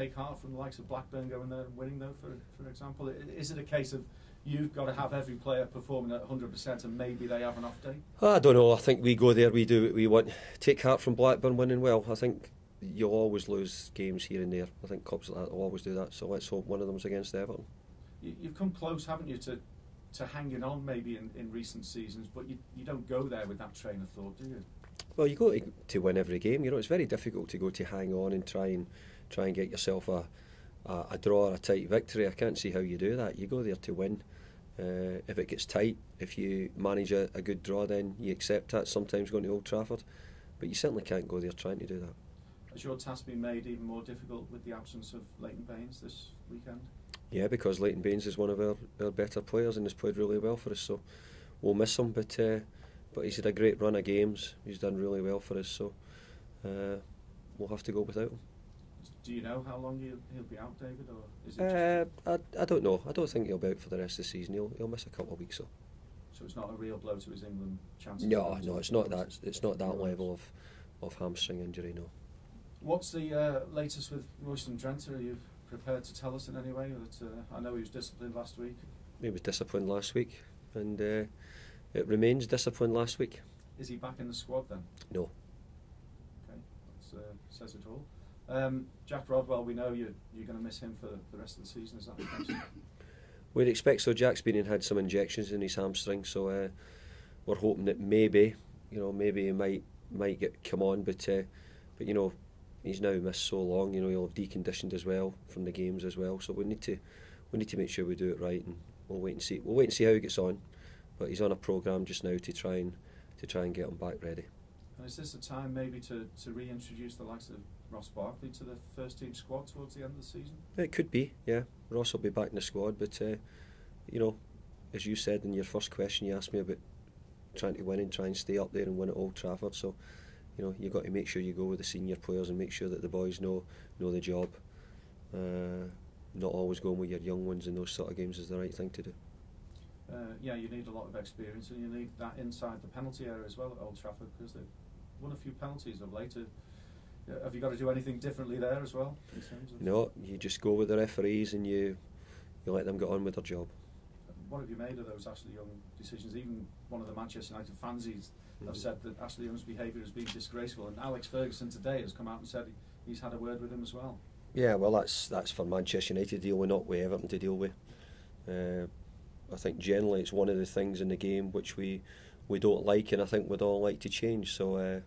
take heart from the likes of Blackburn going there and winning, though, for example? Is it a case of you've got to have every player performing at 100% and maybe they have an off day? I don't know. I think we go there, we do what we want. Take heart from Blackburn winning well. I think you'll always lose games here and there. I think clubs like that will always do that. So let's hope one of them's against Everton. You've come close, haven't you, to hanging on maybe in recent seasons, but you don't go there with that train of thought, do you? Well, you go to win every game. You know, it's very difficult to go to hang on and try and get yourself a draw or a tight victory. I can't see how you do that. You go there to win. If it gets tight, if you manage a good draw, then you accept that. Sometimes going to Old Trafford, but you certainly can't go there trying to do that. Has your task been made even more difficult with the absence of Leighton Baines this weekend? Yeah, because Leighton Baines is one of our better players and has played really well for us, so we'll miss him, but he's had a great run of games. He's done really well for us, so we'll have to go without him. Do you know how long he'll be out, David, or is it I don't know. I don't think he'll be out for the rest of the season. He'll miss a couple of weeks, so it's not a real blow to his England chances? No, it's not that. It's not that level of hamstring injury, no. What's the latest with Royston Drenthe? Are you prepared to tell us in any way? That I know he was disciplined last week. He was disciplined last week, and it remains disciplined last week. Is he back in the squad then? No. Okay, that says it all. Jack Rodwell, we know you're going to miss him for the rest of the season. Is that the case? We'd expect so. Jack's been and had some injections in his hamstring, so we're hoping that maybe he might come on, but you know, he's now missed so long. You know, he'll have deconditioned as well from the games as well. So we need to make sure we do it right, and we'll wait and see. We'll wait and see how he gets on, but he's on a programme just now to try and get him back ready. And is this a time maybe to reintroduce the likes of Ross Barkley to the first team squad towards the end of the season? It could be, yeah. Ross will be back in the squad, but you know, as you said in your first question, you asked me about trying to win and try and stay up there and win at Old Trafford. So, you know, you've got to make sure you go with the senior players and make sure that the boys know the job. Not always going with your young ones in those sort of games is the right thing to do. Yeah, you need a lot of experience, and you need that inside the penalty area as well at Old Trafford, because they've won a few penalties of late. Have you got to do anything differently there as well? In terms of no, you just go with the referees and you let them get on with their job. What have you made of those Ashley Young decisions? Even one of the Manchester United fansies have said that Ashley Young's behaviour has been disgraceful, and Alex Ferguson today has come out and said he's had a word with him as well. Yeah, well, that's for Manchester United to deal with, not with Everton to deal with. I think generally it's one of the things in the game which we don't like, and I think we'd all like to change. So,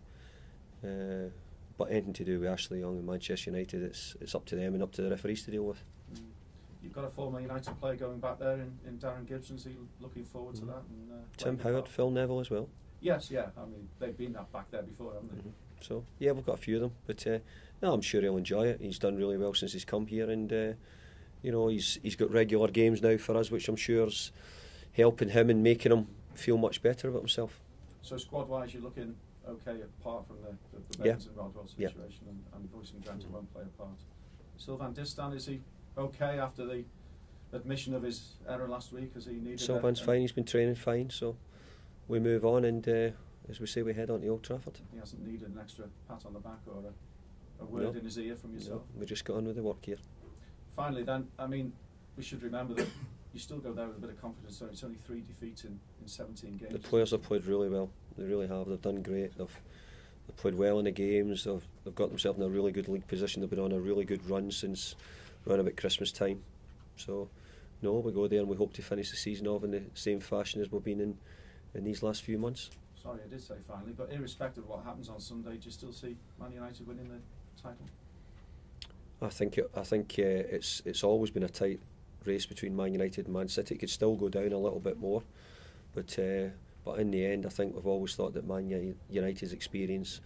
but anything to do with Ashley Young and Manchester United, it's up to them and up to the referees to deal with. You've got a former United player going back there in Darren Gibson. So you looking forward to that? And, Tim Howard, Phil Neville as well. Yes, yeah. I mean, they've been back there before, haven't they? So yeah, we've got a few of them, but no, I'm sure he'll enjoy it. He's done really well since he's come here, and you know, he's got regular games now for us, which I'm sure's helping him and making him feel much better about himself. So squad-wise, you're looking okay apart from the Baines and Rodwell situation, and Royston Drenthe won't play a part. Sylvain Distin, is he okay after the admission of his error last week? Has he needed? Sylvain's fine. He's been training fine, so we move on, and as we say, we head on to Old Trafford. He hasn't needed an extra pat on the back or a word in his ear from yourself? No, we just got on with the work here. Finally then, I mean, we should remember that you still go there with a bit of confidence. So it's only 3 defeats in 17 games. The players have played really well. They really have. They've done great. They've played well in the games. They've got themselves in a really good league position. They've been on a really good run since around about Christmas time. So, no, we go there and we hope to finish the season off in the same fashion as we've been in these last few months. Sorry, I did say finally, but irrespective of what happens on Sunday, do you still see Man United winning the title? I think it's always been a tight race between Man United and Man City. It could still go down a little bit more, but in the end, I think we've always thought that Man United's experience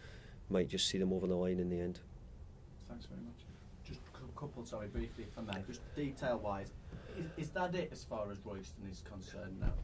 might just see them over the line in the end. Thanks very much. Just a couple, sorry, briefly from there. Just detail-wise, is that it as far as Royston is concerned now?